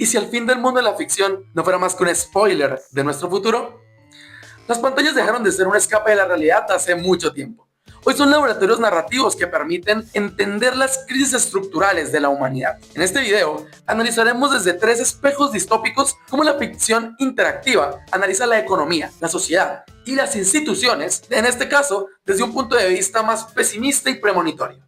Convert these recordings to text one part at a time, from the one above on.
¿Y si el fin del mundo de la ficción no fuera más que un spoiler de nuestro futuro? Las pantallas dejaron de ser un escape de la realidad hace mucho tiempo. Hoy son laboratorios narrativos que permiten entender las crisis estructurales de la humanidad. En este video analizaremos desde 3 espejos distópicos cómo la ficción interactiva analiza la economía, la sociedad y las instituciones, en este caso desde un punto de vista más pesimista y premonitorio.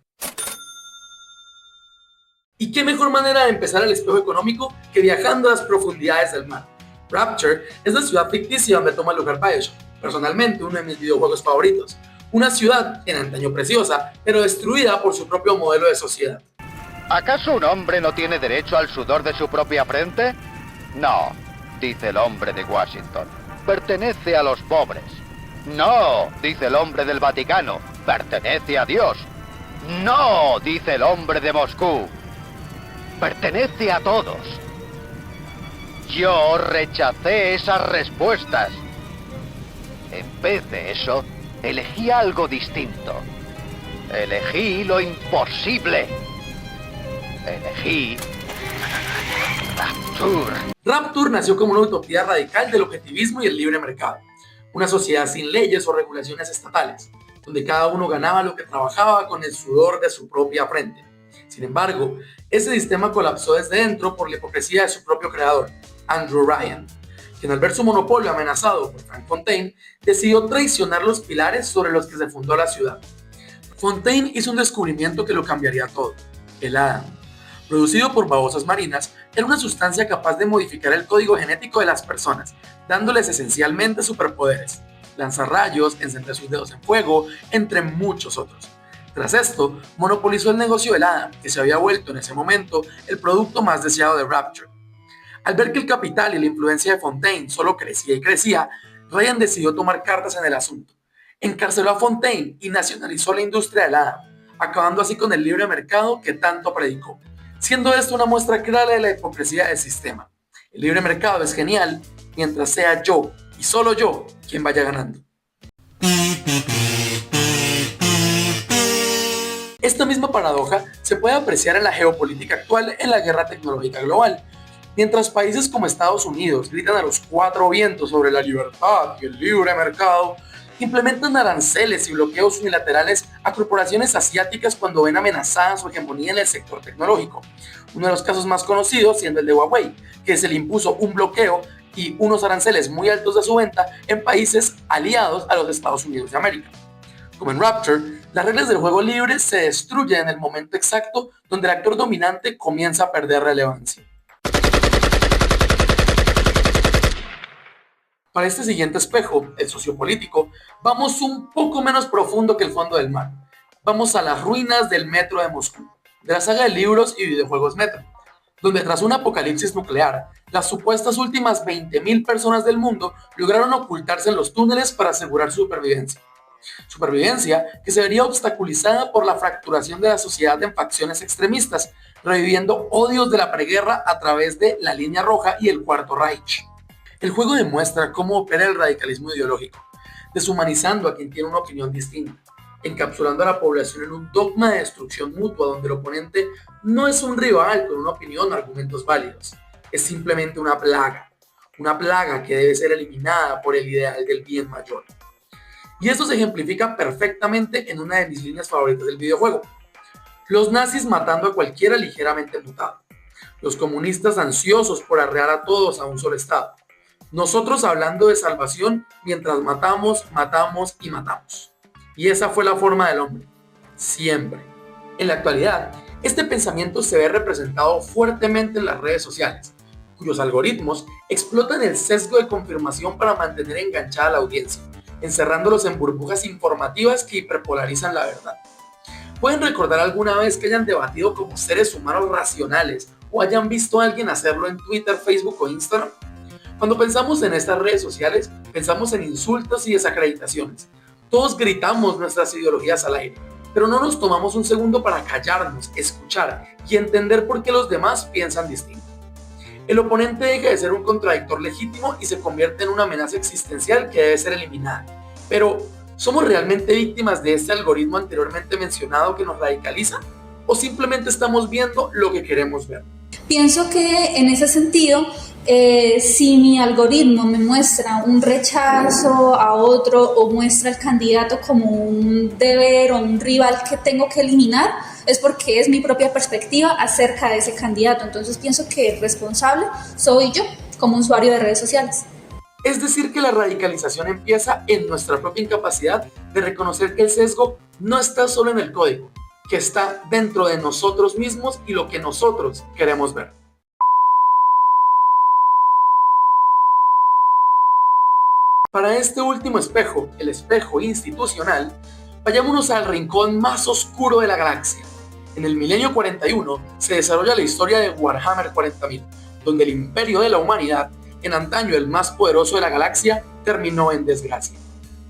¿Y qué mejor manera de empezar el espejo económico que viajando a las profundidades del mar? Rapture es la ciudad ficticia donde toma lugar BioShock, personalmente uno de mis videojuegos favoritos. Una ciudad en antaño preciosa, pero destruida por su propio modelo de sociedad. ¿Acaso un hombre no tiene derecho al sudor de su propia frente? No, dice el hombre de Washington. Pertenece a los pobres. No, dice el hombre del Vaticano. Pertenece a Dios. No, dice el hombre de Moscú. Pertenece a todos. Yo rechacé esas respuestas. En vez de eso, elegí algo distinto. Elegí lo imposible. Elegí Rapture. Rapture nació como una utopía radical del objetivismo y el libre mercado. Una sociedad sin leyes o regulaciones estatales, donde cada uno ganaba lo que trabajaba con el sudor de su propia frente. Sin embargo, ese sistema colapsó desde dentro por la hipocresía de su propio creador, Andrew Ryan, quien al ver su monopolio amenazado por Frank Fontaine, decidió traicionar los pilares sobre los que se fundó la ciudad. Fontaine hizo un descubrimiento que lo cambiaría todo: el Adam. Producido por babosas marinas, era una sustancia capaz de modificar el código genético de las personas, dándoles esencialmente superpoderes: lanzar rayos, encender sus dedos en fuego, entre muchos otros. Tras esto, monopolizó el negocio del Adam, que se había vuelto en ese momento el producto más deseado de Rapture. Al ver que el capital y la influencia de Fontaine solo crecía y crecía, Ryan decidió tomar cartas en el asunto. Encarceló a Fontaine y nacionalizó la industria del Adam, acabando así con el libre mercado que tanto predicó, siendo esto una muestra clara de la hipocresía del sistema. El libre mercado es genial mientras sea yo, y solo yo, quien vaya ganando. Esta misma paradoja se puede apreciar en la geopolítica actual en la guerra tecnológica global. Mientras países como Estados Unidos gritan a los 4 vientos sobre la libertad y el libre mercado, implementan aranceles y bloqueos unilaterales a corporaciones asiáticas cuando ven amenazada su hegemonía en el sector tecnológico. Uno de los casos más conocidos siendo el de Huawei, que se le impuso un bloqueo y unos aranceles muy altos de su venta en países aliados a los Estados Unidos de América. Como en Rapture, las reglas del juego libre se destruyen en el momento exacto donde el actor dominante comienza a perder relevancia. Para este siguiente espejo, el sociopolítico, vamos un poco menos profundo que el fondo del mar. Vamos a las ruinas del metro de Moscú, de la saga de libros y videojuegos Metro, donde tras un apocalipsis nuclear, las supuestas últimas 20.000 personas del mundo lograron ocultarse en los túneles para asegurar su supervivencia. Supervivencia que se vería obstaculizada por la fracturación de la sociedad en facciones extremistas, reviviendo odios de la preguerra a través de la Línea Roja y el Cuarto Reich. El juego demuestra cómo opera el radicalismo ideológico, deshumanizando a quien tiene una opinión distinta, encapsulando a la población en un dogma de destrucción mutua donde el oponente no es un rival con una opinión o argumentos válidos, es simplemente una plaga que debe ser eliminada por el ideal del bien mayor. Y esto se ejemplifica perfectamente en una de mis líneas favoritas del videojuego: los nazis matando a cualquiera ligeramente mutado, los comunistas ansiosos por arrear a todos a un solo estado, nosotros hablando de salvación mientras matamos y matamos. Y esa fue la forma del hombre, siempre. En la actualidad, este pensamiento se ve representado fuertemente en las redes sociales, cuyos algoritmos explotan el sesgo de confirmación para mantener enganchada a la audiencia, encerrándolos en burbujas informativas que hiperpolarizan la verdad. ¿Pueden recordar alguna vez que hayan debatido como seres humanos racionales o hayan visto a alguien hacerlo en Twitter, Facebook o Instagram? Cuando pensamos en estas redes sociales, pensamos en insultos y desacreditaciones. Todos gritamos nuestras ideologías al aire, pero no nos tomamos un segundo para callarnos, escuchar y entender por qué los demás piensan distinto. El oponente deja de ser un contradictor legítimo y se convierte en una amenaza existencial que debe ser eliminada. Pero, ¿somos realmente víctimas de este algoritmo anteriormente mencionado que nos radicaliza? ¿O simplemente estamos viendo lo que queremos ver? Pienso que en ese sentido, si mi algoritmo me muestra un rechazo a otro o muestra al candidato como un deber o un rival que tengo que eliminar, es porque es mi propia perspectiva acerca de ese candidato. Entonces pienso que el responsable soy yo como usuario de redes sociales. Es decir, que la radicalización empieza en nuestra propia incapacidad de reconocer que el sesgo no está solo en el código, que está dentro de nosotros mismos y lo que nosotros queremos ver. Para este último espejo, el espejo institucional, vayámonos al rincón más oscuro de la galaxia. En el milenio 41 se desarrolla la historia de Warhammer 40.000, donde el imperio de la humanidad, en antaño el más poderoso de la galaxia, terminó en desgracia.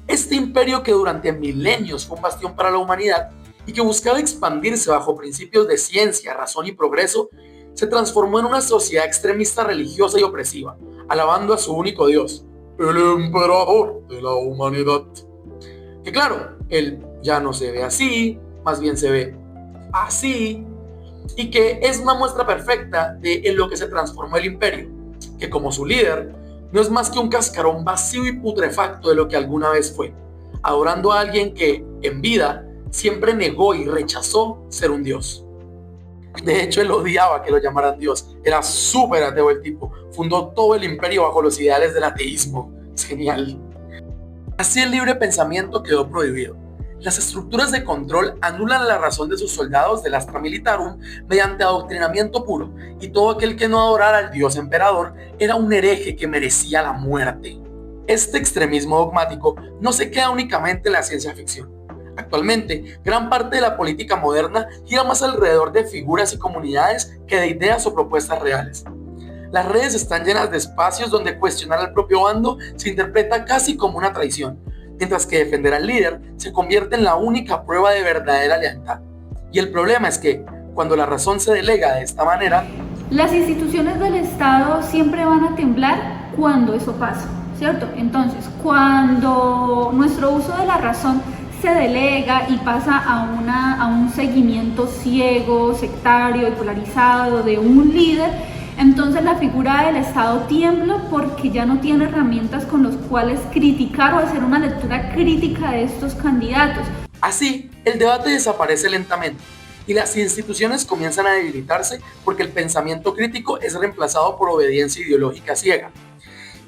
Este imperio, que durante milenios fue un bastión para la humanidad y que buscaba expandirse bajo principios de ciencia, razón y progreso, se transformó en una sociedad extremista, religiosa y opresiva, alabando a su único dios, el emperador de la humanidad. Que claro, él ya no se ve así, más bien se ve así, y que es una muestra perfecta de en lo que se transformó el imperio, que como su líder no es más que un cascarón vacío y putrefacto de lo que alguna vez fue, adorando a alguien que en vida siempre negó y rechazó ser un dios. De hecho, él odiaba que lo llamaran dios, era súper ateo el tipo, fundó todo el imperio bajo los ideales del ateísmo. Genial. Así el libre pensamiento quedó prohibido. Las estructuras de control anulan la razón de sus soldados del Astra Militarum mediante adoctrinamiento puro, y todo aquel que no adorara al dios emperador era un hereje que merecía la muerte. Este extremismo dogmático no se queda únicamente en la ciencia ficción. Actualmente, gran parte de la política moderna gira más alrededor de figuras y comunidades que de ideas o propuestas reales. Las redes están llenas de espacios donde cuestionar al propio bando se interpreta casi como una traición, mientras que defender al líder se convierte en la única prueba de verdadera lealtad. Y el problema es que, cuando la razón se delega de esta manera, las instituciones del Estado siempre van a temblar cuando eso pasa, ¿cierto? Entonces, cuando nuestro uso de la razón se delega y pasa a un seguimiento ciego, sectario y polarizado de un líder, entonces la figura del Estado tiembla porque ya no tiene herramientas con las cuales criticar o hacer una lectura crítica de estos candidatos. Así, el debate desaparece lentamente y las instituciones comienzan a debilitarse porque el pensamiento crítico es reemplazado por obediencia ideológica ciega.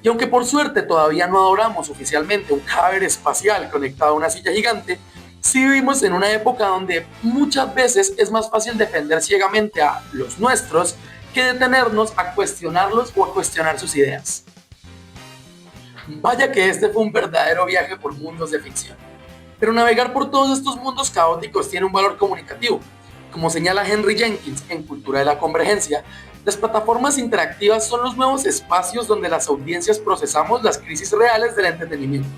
Y aunque por suerte todavía no adoramos oficialmente un cadáver espacial conectado a una silla gigante, sí vivimos en una época donde muchas veces es más fácil defender ciegamente a los nuestros que detenernos a cuestionarlos o a cuestionar sus ideas. Vaya que este fue un verdadero viaje por mundos de ficción. Pero navegar por todos estos mundos caóticos tiene un valor comunicativo. Como señala Henry Jenkins en Cultura de la Convergencia, las plataformas interactivas son los nuevos espacios donde las audiencias procesamos las crisis reales del entretenimiento.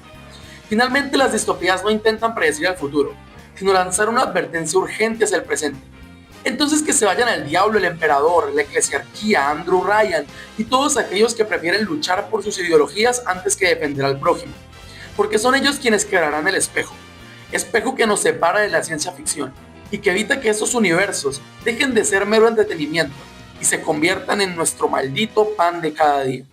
Finalmente, las distopías no intentan predecir el futuro, sino lanzar una advertencia urgente hacia el presente. Entonces que se vayan al diablo el emperador, la eclesiarquía, Andrew Ryan y todos aquellos que prefieren luchar por sus ideologías antes que defender al prójimo, porque son ellos quienes quebrarán el espejo que nos separa de la ciencia ficción y que evita que estos universos dejen de ser mero entretenimiento y se conviertan en nuestro maldito pan de cada día.